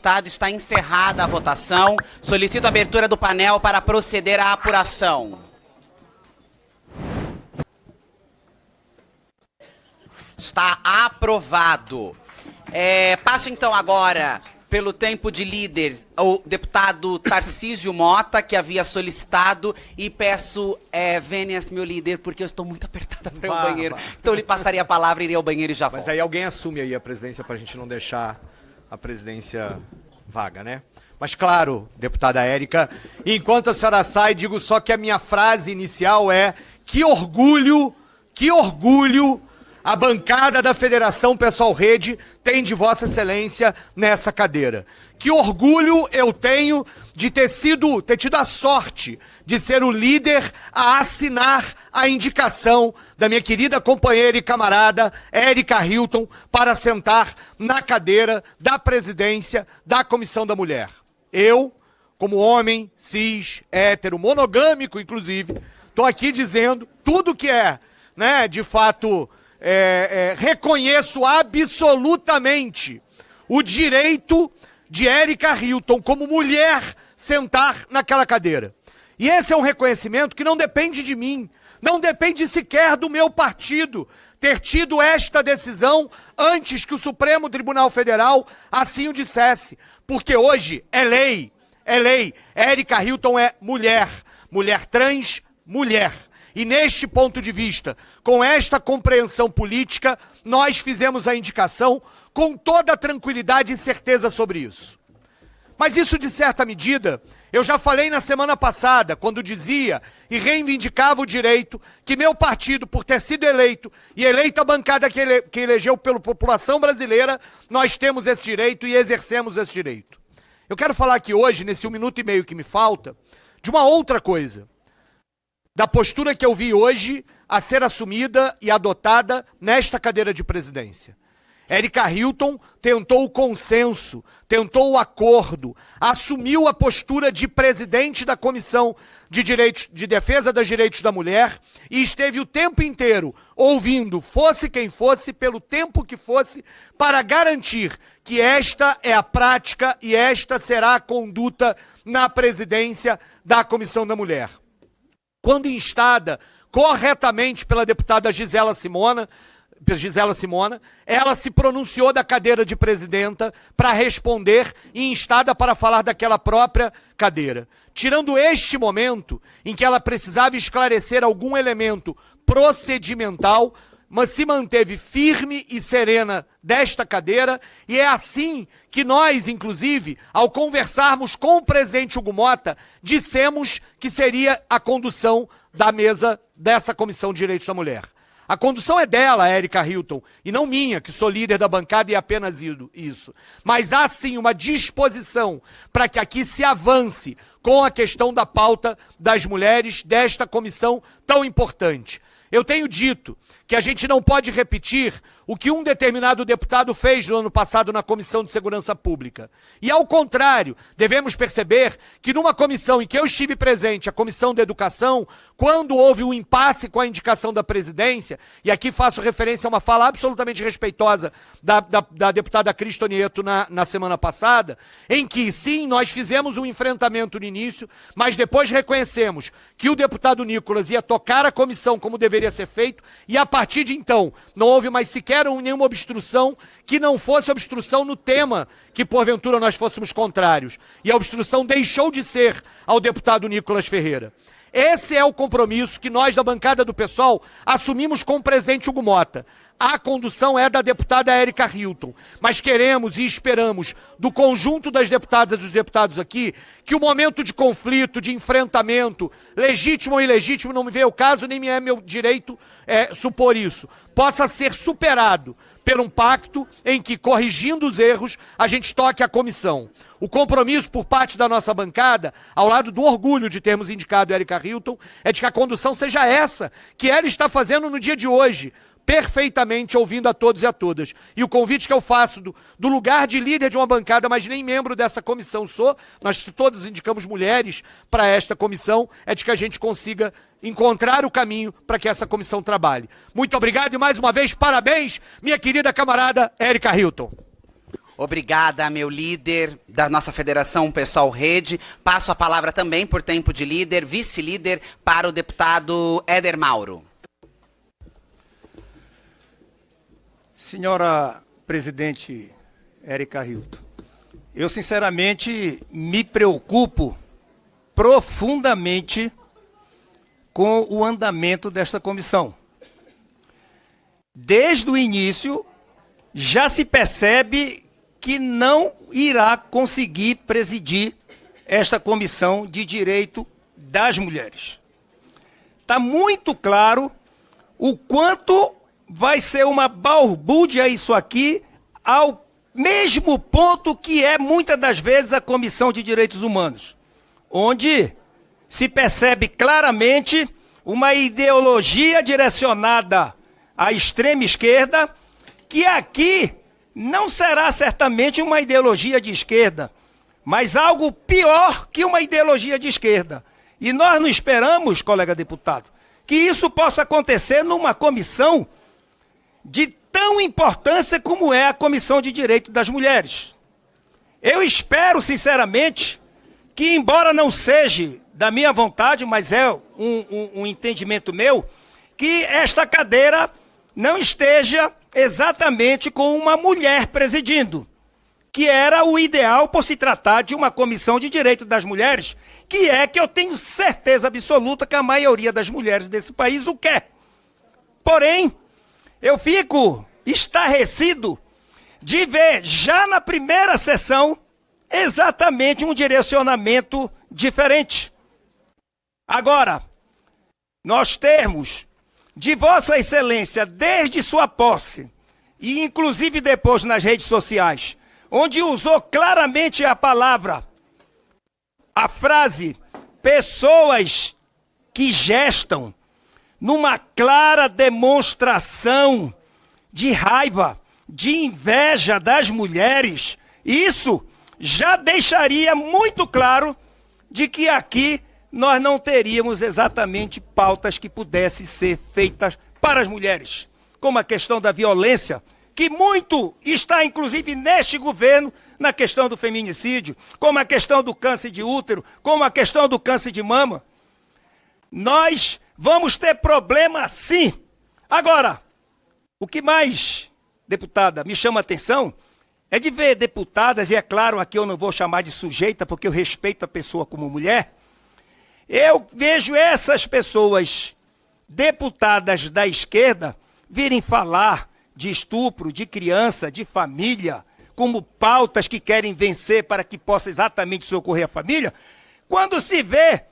deputado, está encerrada a votação. Solicito a abertura do painel para proceder à apuração. Está aprovado. Passo então agora, pelo tempo de líder, ao deputado Tarcísio Mota, que havia solicitado, e peço, Vênias, meu líder, porque eu estou muito apertada para ir ao banheiro. Então eu lhe passaria a palavra, iria ao banheiro e já volto. Mas aí alguém assume aí a presidência para a gente não deixar a presidência vaga, né? Mas claro, deputada Érica, enquanto a senhora sai, digo só que a minha frase inicial é: que orgulho a bancada da Federação Pessoal Rede tem de Vossa Excelência nessa cadeira. Que orgulho eu tenho de ter tido a sorte de ser o líder a assinar a indicação da minha querida companheira e camarada Érica Hilton para sentar na cadeira da presidência da Comissão da Mulher. Eu, como homem, cis, hétero, monogâmico inclusive, estou aqui dizendo tudo que de fato... reconheço absolutamente o direito de Érica Hilton, como mulher, sentar naquela cadeira. E esse é um reconhecimento que não depende de mim, não depende sequer do meu partido ter tido esta decisão antes que o Supremo Tribunal Federal assim o dissesse. Porque hoje é lei. Érica Hilton é mulher, mulher trans, mulher. E neste ponto de vista, com esta compreensão política, nós fizemos a indicação com toda a tranquilidade e certeza sobre isso. Mas isso, de certa medida, eu já falei na semana passada, quando dizia e reivindicava o direito que meu partido, por ter sido eleito e eleita a bancada que elegeu pela população brasileira, nós temos esse direito e exercemos esse direito. Eu quero falar aqui hoje, nesse 1 minuto e meio que me falta, de uma outra coisa. Da postura que eu vi hoje a ser assumida e adotada nesta cadeira de presidência. Érica Hilton tentou o consenso, tentou o acordo, assumiu a postura de presidente da Comissão de Defesa dos Direitos da Mulher e esteve o tempo inteiro ouvindo, fosse quem fosse, pelo tempo que fosse, para garantir que esta é a prática e esta será a conduta na presidência da Comissão da Mulher. Quando instada corretamente pela deputada Gisela Simona, ela se pronunciou da cadeira de presidenta para responder e instada para falar daquela própria cadeira. Tirando este momento em que ela precisava esclarecer algum elemento procedimental, mas se manteve firme e serena desta cadeira, e é assim que nós, inclusive, ao conversarmos com o presidente Hugo Mota, dissemos que seria a condução da mesa dessa Comissão de Direitos da Mulher. A condução é dela, Érica Hilton, e não minha, que sou líder da bancada e apenas isso. Mas há sim uma disposição para que aqui se avance com a questão da pauta das mulheres desta comissão tão importante. Eu tenho dito que a gente não pode repetir o que um determinado deputado fez no ano passado na Comissão de Segurança Pública. E, ao contrário, devemos perceber que numa comissão em que eu estive presente, a Comissão de Educação, quando houve um impasse com a indicação da presidência, e aqui faço referência a uma fala absolutamente respeitosa da deputada Cristo Nieto na semana passada, em que, sim, nós fizemos um enfrentamento no início, mas depois reconhecemos que o deputado Nicolas ia tocar a comissão como deveria ser feito, e a partir de então, não houve mais sequer nenhuma obstrução que não fosse obstrução no tema que porventura nós fôssemos contrários. E a obstrução deixou de ser ao deputado Nicolas Ferreira. Esse é o compromisso que nós da bancada do PSOL assumimos com o presidente Hugo Mota. A condução é da deputada Érica Hilton, mas queremos e esperamos do conjunto das deputadas e dos deputados aqui que o momento de conflito, de enfrentamento, legítimo ou ilegítimo, não me veio o caso, nem me é meu direito supor isso, possa ser superado por um pacto em que, corrigindo os erros, a gente toque a comissão. O compromisso por parte da nossa bancada, ao lado do orgulho de termos indicado Érica Hilton, é de que a condução seja essa que ela está fazendo no dia de hoje, perfeitamente ouvindo a todos e a todas. E o convite que eu faço do lugar de líder de uma bancada, mas nem membro dessa comissão sou, nós todos indicamos mulheres para esta comissão, é de que a gente consiga encontrar o caminho para que essa comissão trabalhe. Muito obrigado e mais uma vez parabéns, minha querida camarada Érica Hilton. Obrigada, meu líder da nossa federação, Pessoal Rede. Passo a palavra também, por tempo de líder, vice-líder, para o deputado Éder Mauro. Senhora presidente Érica Hilton, eu sinceramente me preocupo profundamente com o andamento desta comissão. Desde o início, já se percebe que não irá conseguir presidir esta Comissão de Direito das Mulheres. Está muito claro o quanto vai ser uma balbúrdia isso aqui, ao mesmo ponto que é muitas das vezes a Comissão de Direitos Humanos, onde se percebe claramente uma ideologia direcionada à extrema esquerda, que aqui não será certamente uma ideologia de esquerda, mas algo pior que uma ideologia de esquerda. E nós não esperamos, colega deputado, que isso possa acontecer numa comissão de tão importância como é a Comissão de Direito das Mulheres. Eu espero, sinceramente, que embora não seja da minha vontade, mas é um entendimento meu, que esta cadeira não esteja exatamente com uma mulher presidindo, que era o ideal por se tratar de uma comissão de direito das mulheres, que eu tenho certeza absoluta que a maioria das mulheres desse país o quer. Porém, eu fico estarrecido de ver já na primeira sessão exatamente um direcionamento diferente. Agora, nós termos de Vossa Excelência, desde sua posse, e inclusive depois nas redes sociais, onde usou claramente a frase, pessoas que gestam numa clara demonstração de raiva, de inveja das mulheres, isso já deixaria muito claro de que aqui nós não teríamos exatamente pautas que pudessem ser feitas para as mulheres, como a questão da violência, que muito está, inclusive, neste governo, na questão do feminicídio, como a questão do câncer de útero, como a questão do câncer de mama. Nós vamos ter problema sim. Agora, o que mais, deputada, me chama a atenção é de ver deputadas, e é claro, aqui eu não vou chamar de sujeita, porque eu respeito a pessoa como mulher. Eu vejo essas pessoas, deputadas da esquerda, virem falar de estupro, de criança, de família, como pautas que querem vencer para que possa exatamente socorrer a família, quando se vê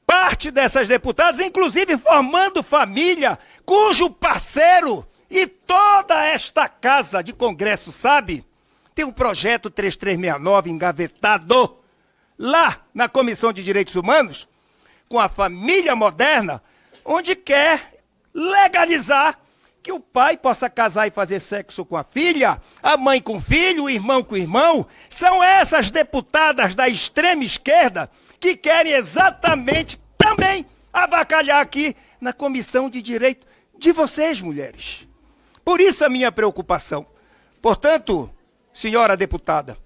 parte dessas deputadas, inclusive formando família, cujo parceiro e toda esta casa de Congresso sabe, tem um projeto 3369 engavetado lá na Comissão de Direitos Humanos, com a família moderna, onde quer legalizar que o pai possa casar e fazer sexo com a filha, a mãe com o filho, o irmão com o irmão. São essas deputadas da extrema esquerda que querem exatamente também avacalhar aqui na Comissão de Direito de vocês, mulheres. Por isso a minha preocupação. Portanto, senhora deputada,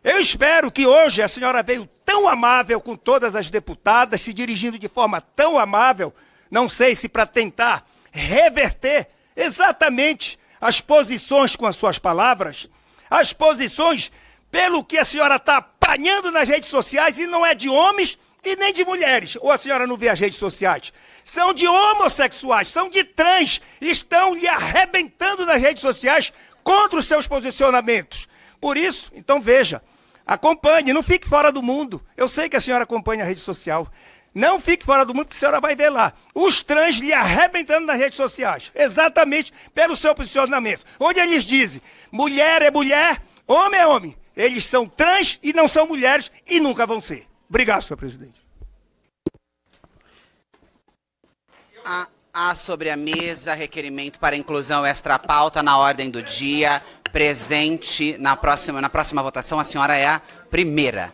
eu espero que hoje a senhora veio tão amável com todas as deputadas, se dirigindo de forma tão amável, não sei se para tentar reverter exatamente as posições com as suas palavras, as posições pelo que a senhora está apanhando nas redes sociais, e não é de homens e nem de mulheres, ou a senhora não vê as redes sociais, são de homossexuais, são de trans, estão lhe arrebentando nas redes sociais contra os seus posicionamentos. Por isso, então veja, acompanhe, não fique fora do mundo. Eu sei que a senhora acompanha a rede social. Não fique fora do mundo, porque a senhora vai ver lá os trans lhe arrebentando nas redes sociais, exatamente pelo seu posicionamento, onde eles dizem, mulher é mulher, homem é homem. Eles são trans e não são mulheres e nunca vão ser. Obrigado, senhor presidente. Há sobre a mesa requerimento para inclusão extra-pauta na ordem do dia. Presente na próxima votação, a senhora é a primeira.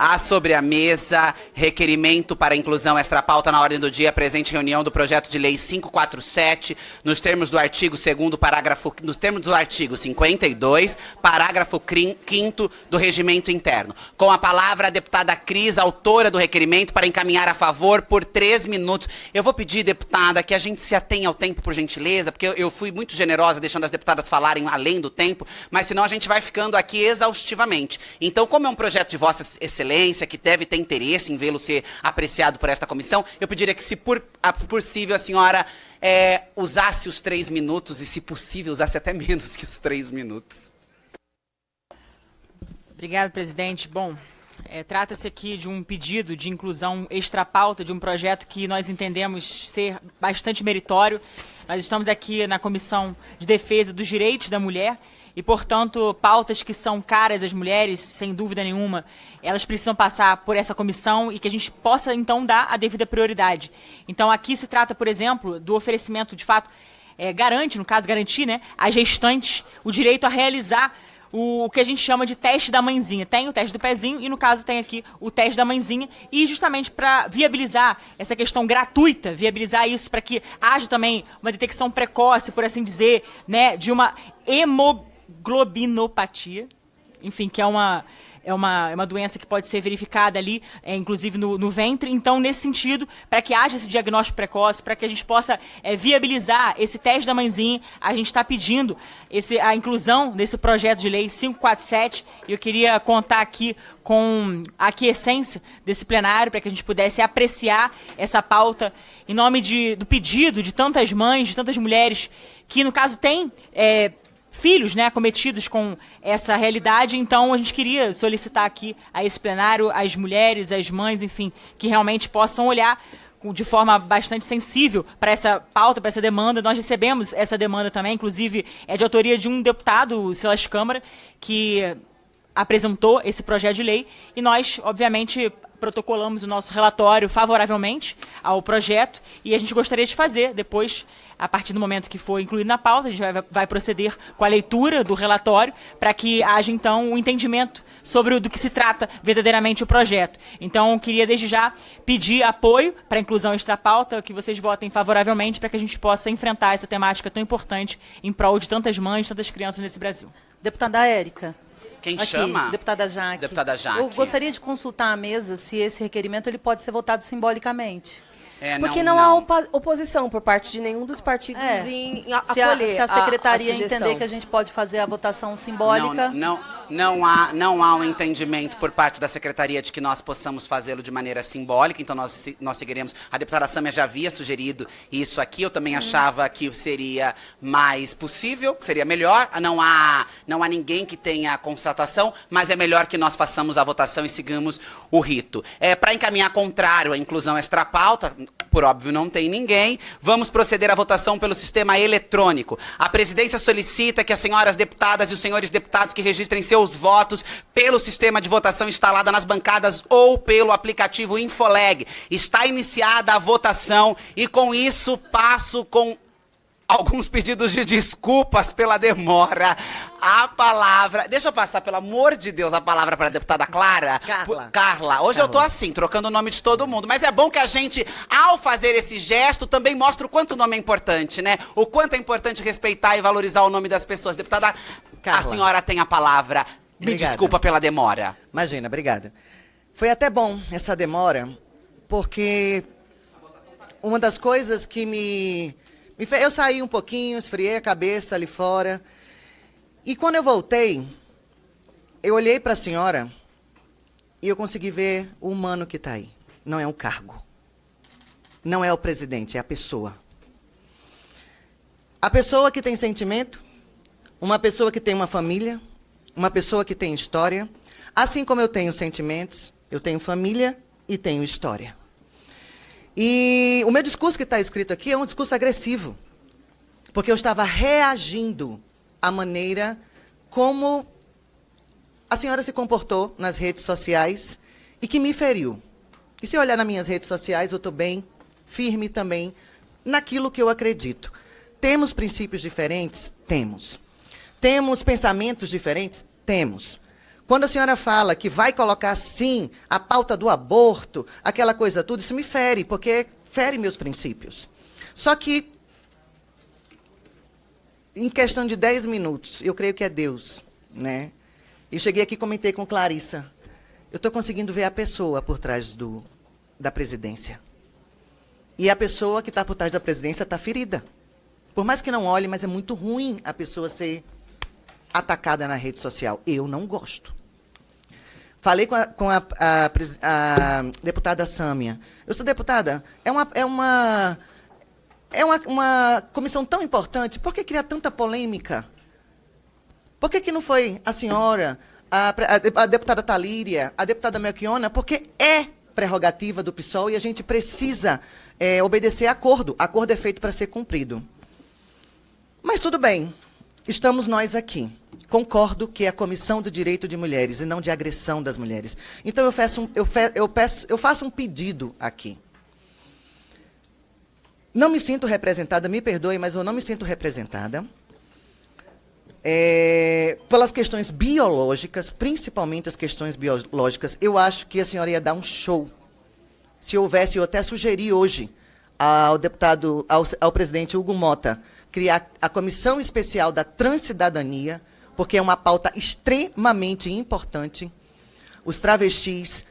Há sobre a mesa requerimento para inclusão extra-pauta na ordem do dia, presente reunião do projeto de lei 547, nos termos do artigo 2º, parágrafo, nos termos do artigo 52, parágrafo 5º do regimento interno. Com a palavra a deputada Cris, autora do requerimento, para encaminhar a favor por 3 minutos. Eu vou pedir, deputada, que a gente se atenha ao tempo, por gentileza, porque eu fui muito generosa deixando as deputadas falarem além do tempo, mas senão a gente vai ficando aqui exaustivamente. Então, como é um projeto de Vossa Excelência, que deve ter interesse em vê-lo ser apreciado por esta comissão, eu pediria que, se possível, a senhora usasse os 3 minutos e, se possível, usasse até menos que os 3 minutos. Obrigado, presidente. Bom, trata-se aqui de um pedido de inclusão extra-pauta de um projeto que nós entendemos ser bastante meritório. Nós estamos aqui na Comissão de Defesa dos Direitos da Mulher e, portanto, pautas que são caras às mulheres, sem dúvida nenhuma, elas precisam passar por essa comissão e que a gente possa, então, dar a devida prioridade. Então, aqui se trata, por exemplo, do oferecimento, de fato, garante, no caso, garantir, né, às gestantes o direito a realizar o que a gente chama de teste da mãezinha. Tem o teste do pezinho e, no caso, tem aqui o teste da mãezinha. E justamente para viabilizar essa questão gratuita, viabilizar isso para que haja também uma detecção precoce, por assim dizer, né, de uma hemoglobinopatia, enfim, que é uma doença que pode ser verificada ali, inclusive no ventre. Então, nesse sentido, para que haja esse diagnóstico precoce, para que a gente possa viabilizar esse teste da mãezinha, a gente está pedindo a inclusão desse projeto de lei 547. E eu queria contar aqui com a aquiescência desse plenário, para que a gente pudesse apreciar essa pauta em nome do pedido de tantas mães, de tantas mulheres que, no caso, têm filhos, né, acometidos com essa realidade. Então, a gente queria solicitar aqui a esse plenário, as mulheres, as mães, enfim, que realmente possam olhar de forma bastante sensível para essa pauta, para essa demanda. Nós recebemos essa demanda também, inclusive é de autoria de um deputado, o Silas Câmara, que apresentou esse projeto de lei, e nós, obviamente, protocolamos o nosso relatório favoravelmente ao projeto, e a gente gostaria de fazer depois, a partir do momento que for incluído na pauta, a gente vai proceder com a leitura do relatório para que haja, então, um entendimento sobre do que se trata verdadeiramente o projeto. Então, eu queria, desde já, pedir apoio para a inclusão extra-pauta, que vocês votem favoravelmente para que a gente possa enfrentar essa temática tão importante em prol de tantas mães, tantas crianças nesse Brasil. Deputada Érica. Quem Aqui, chama? deputada Jaque. Deputada Jaque. Eu gostaria de consultar a mesa se esse requerimento ele pode ser votado simbolicamente. Porque não há oposição por parte de nenhum dos partidos em acolher se a secretaria a entender que a gente pode fazer a votação simbólica. Não há um entendimento por parte da secretaria de que nós possamos fazê-lo de maneira simbólica, então nós seguiremos. A deputada Sâmia já havia sugerido isso aqui, eu também achava que seria mais possível, que seria melhor. Não há ninguém que tenha constatação, mas é melhor que nós façamos a votação e sigamos o rito. Para encaminhar contrário à inclusão extra-pauta, por óbvio não tem ninguém, vamos proceder à votação pelo sistema eletrônico. A presidência solicita que as senhoras deputadas e os senhores deputados que registrem seus votos pelo sistema de votação instalado nas bancadas ou pelo aplicativo Infoleg. Está iniciada a votação e, com isso, passo com alguns pedidos de desculpas pela demora. A palavra... Deixa eu passar, pelo amor de Deus, a palavra para a deputada Clara. Carla. Hoje eu tô assim, trocando o nome de todo mundo. Mas é bom que a gente, ao fazer esse gesto, também mostre o quanto o nome é importante, né? O quanto é importante respeitar e valorizar o nome das pessoas. Deputada, Carla, a senhora tem a palavra. Me desculpa pela demora. Imagina, obrigada. Foi até bom essa demora, porque uma das coisas que me fez... Eu saí um pouquinho, esfriei a cabeça ali fora. E quando eu voltei, eu olhei para a senhora e eu consegui ver o humano que está aí. Não é um cargo. Não é o presidente, é a pessoa. A pessoa que tem sentimento, uma pessoa que tem uma família, uma pessoa que tem história. Assim como eu tenho sentimentos, eu tenho família e tenho história. E o meu discurso que está escrito aqui é um discurso agressivo, porque eu estava reagindo à maneira como a senhora se comportou nas redes sociais e que me feriu. E se olhar nas minhas redes sociais, eu estou bem firme também naquilo que eu acredito. Temos princípios diferentes? Temos. Temos pensamentos diferentes? Temos. Quando a senhora fala que vai colocar, sim, a pauta do aborto, aquela coisa tudo, isso me fere, porque fere meus princípios. Só que, em questão de 10 minutos, eu creio que é Deus, né? Eu cheguei aqui e comentei com Clarissa. Eu estou conseguindo ver a pessoa por trás da presidência. E a pessoa que está por trás da presidência está ferida. Por mais que não olhe, mas é muito ruim a pessoa ser atacada na rede social. Eu não gosto. Falei com a deputada Sâmia. Eu sou deputada. É uma comissão tão importante. Por que criar tanta polêmica? Por que não foi a senhora, a deputada Talíria, a deputada Melchiona? Porque é prerrogativa do PSOL e a gente precisa obedecer acordo. Acordo é feito para ser cumprido. Mas tudo bem, estamos nós aqui. Concordo que é a Comissão do Direito de Mulheres e não de agressão das mulheres. Então eu faço um pedido aqui. Não me sinto representada, me perdoe, mas eu não me sinto representada. Pelas questões biológicas, principalmente as questões biológicas, eu acho que a senhora ia dar um show. Se houvesse, eu até sugeri hoje ao presidente Hugo Mota, criar a Comissão Especial da Transcidadania, porque é uma pauta extremamente importante. Os travestis,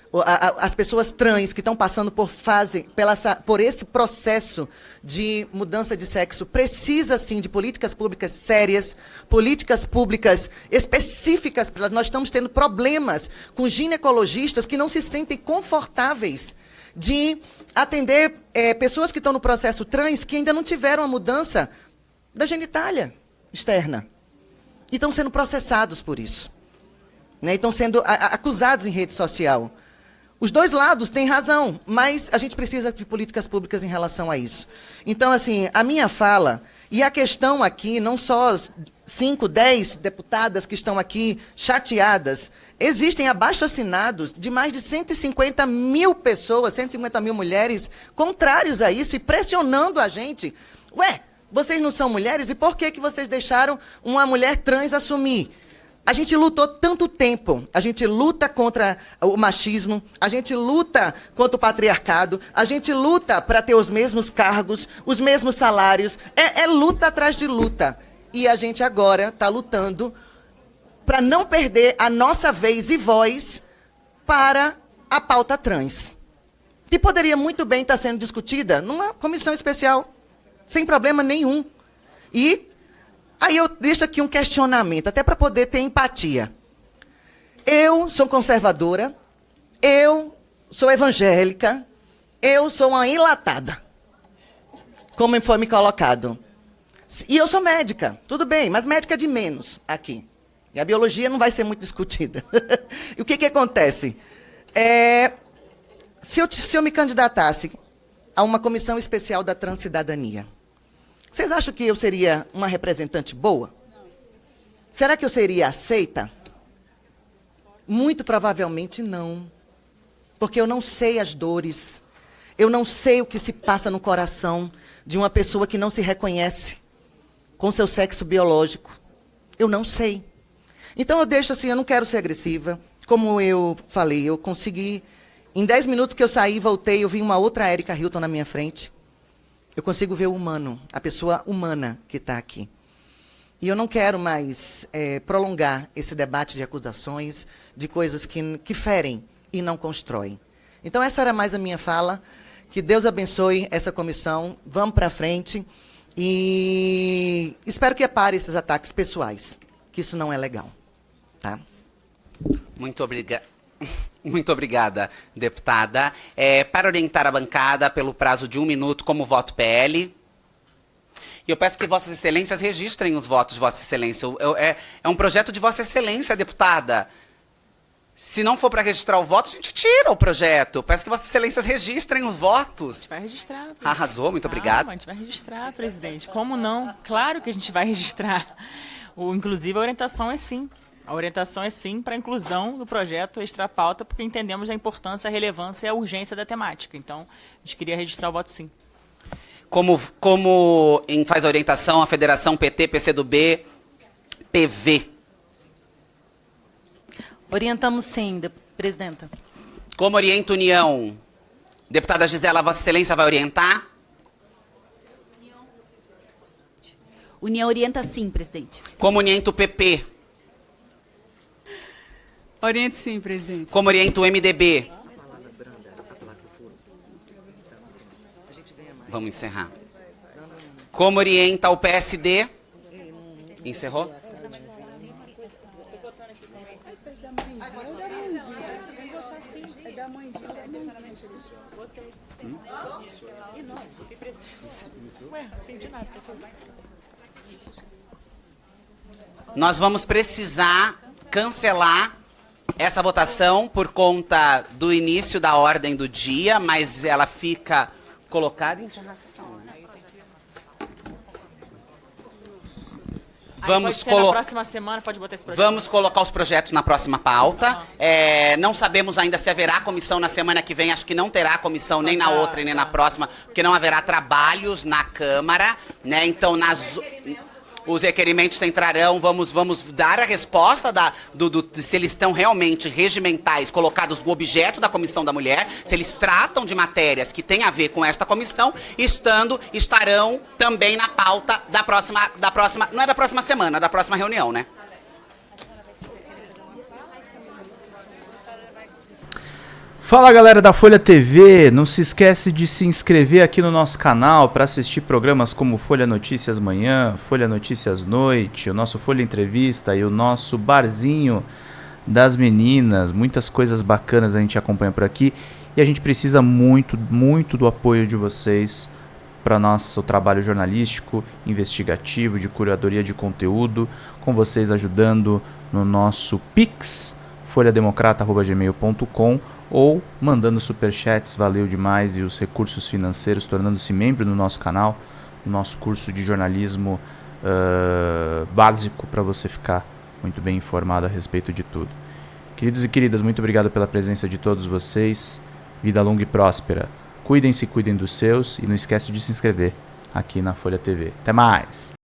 as pessoas trans que estão passando por esse processo de mudança de sexo, precisa, sim, de políticas públicas sérias, políticas públicas específicas. Nós estamos tendo problemas com ginecologistas que não se sentem confortáveis de atender pessoas que estão no processo trans que ainda não tiveram a mudança da genitália externa. E estão sendo processados por isso. Né? E estão sendo acusados em rede social. Os dois lados têm razão, mas a gente precisa de políticas públicas em relação a isso. Então, assim, a minha fala, e a questão aqui, não só 5, 10 deputadas que estão aqui chateadas, existem abaixo-assinados de mais de 150 mil pessoas, 150 mil mulheres, contrários a isso e pressionando a gente. Ué, vocês não são mulheres? E por que vocês deixaram uma mulher trans assumir? A gente lutou tanto tempo, a gente luta contra o machismo, a gente luta contra o patriarcado, a gente luta para ter os mesmos cargos, os mesmos salários, é luta atrás de luta. E a gente agora está lutando para não perder a nossa vez e voz para a pauta trans, que poderia muito bem estar sendo discutida numa comissão especial, sem problema nenhum. E aí eu deixo aqui um questionamento, até para poder ter empatia. Eu sou conservadora, eu sou evangélica, eu sou uma enlatada, como foi me colocado. E eu sou médica, tudo bem, mas médica de menos aqui. E a biologia não vai ser muito discutida. E o que acontece? Se eu me candidatasse a uma comissão especial da transcidadania, vocês acham que eu seria uma representante boa? Não. Será que eu seria aceita? Muito provavelmente não. Porque eu não sei as dores. Eu não sei o que se passa no coração de uma pessoa que não se reconhece com seu sexo biológico. Eu não sei. Então eu deixo assim, eu não quero ser agressiva. Como eu falei, eu consegui... Em 10 minutos que eu saí, voltei, eu vi uma outra Érica Hilton na minha frente. Eu consigo ver o humano, a pessoa humana que está aqui. E eu não quero mais prolongar esse debate de acusações, de coisas que ferem e não constroem. Então, essa era mais a minha fala. Que Deus abençoe essa comissão. Vamos para frente. E espero que pare esses ataques pessoais, que isso não é legal. Tá? Muito obrigado. Muito obrigada, deputada. Para orientar a bancada, pelo prazo de 1 minuto, como voto PL. E eu peço que Vossas Excelências registrem os votos de Vossa Excelência. É um projeto de Vossa Excelência, deputada. Se não for para registrar o voto, a gente tira o projeto. Eu peço que Vossas Excelências registrem os votos. A gente vai registrar. Presidente. Arrasou, muito obrigado. A gente vai registrar, presidente. Como não? Claro que a gente vai registrar. Inclusive, a orientação é sim. A orientação é sim para a inclusão do projeto extra-pauta, porque entendemos a importância, a relevância e a urgência da temática. Então, a gente queria registrar o voto sim. Como faz a orientação a Federação PT, PCdoB, PV? Orientamos sim, presidenta. Como orienta a União? Deputada Gisela, Vossa Excelência vai orientar? União orienta sim, presidente. Como orienta o PP? Oriente sim, presidente. Como orienta o MDB? Vamos encerrar. Como orienta o PSD? Encerrou? Nós vamos precisar cancelar essa votação por conta do início da ordem do dia, mas ela fica colocada e encerrar a sessão. Né? Vamos colocar. Na próxima semana, pode botar esse projeto. Vamos colocar os projetos na próxima pauta. Não sabemos ainda se haverá comissão na semana que vem. Acho que não terá comissão nem na outra e nem na próxima, porque não haverá trabalhos na Câmara, né? Então, os requerimentos entrarão, vamos dar a resposta se eles estão realmente regimentais, colocados no objeto da Comissão da Mulher, se eles tratam de matérias que têm a ver com esta comissão, estarão também na pauta da próxima, não é da próxima semana, da próxima reunião, né? Fala galera da Folha TV, não se esquece de se inscrever aqui no nosso canal para assistir programas como Folha Notícias Manhã, Folha Notícias Noite, o nosso Folha Entrevista e o nosso Barzinho das Meninas. Muitas coisas bacanas a gente acompanha por aqui e a gente precisa muito, muito do apoio de vocês para nosso trabalho jornalístico, investigativo, de curadoria de conteúdo, com vocês ajudando no nosso Pix, folhademocrata@gmail.com, ou mandando superchats, valeu demais, e os recursos financeiros, tornando-se membro do nosso canal, no nosso curso de jornalismo básico, para você ficar muito bem informado a respeito de tudo. Queridos e queridas, muito obrigado pela presença de todos vocês, vida longa e próspera, cuidem-se, cuidem dos seus, e não esquece de se inscrever aqui na Folha TV. Até mais!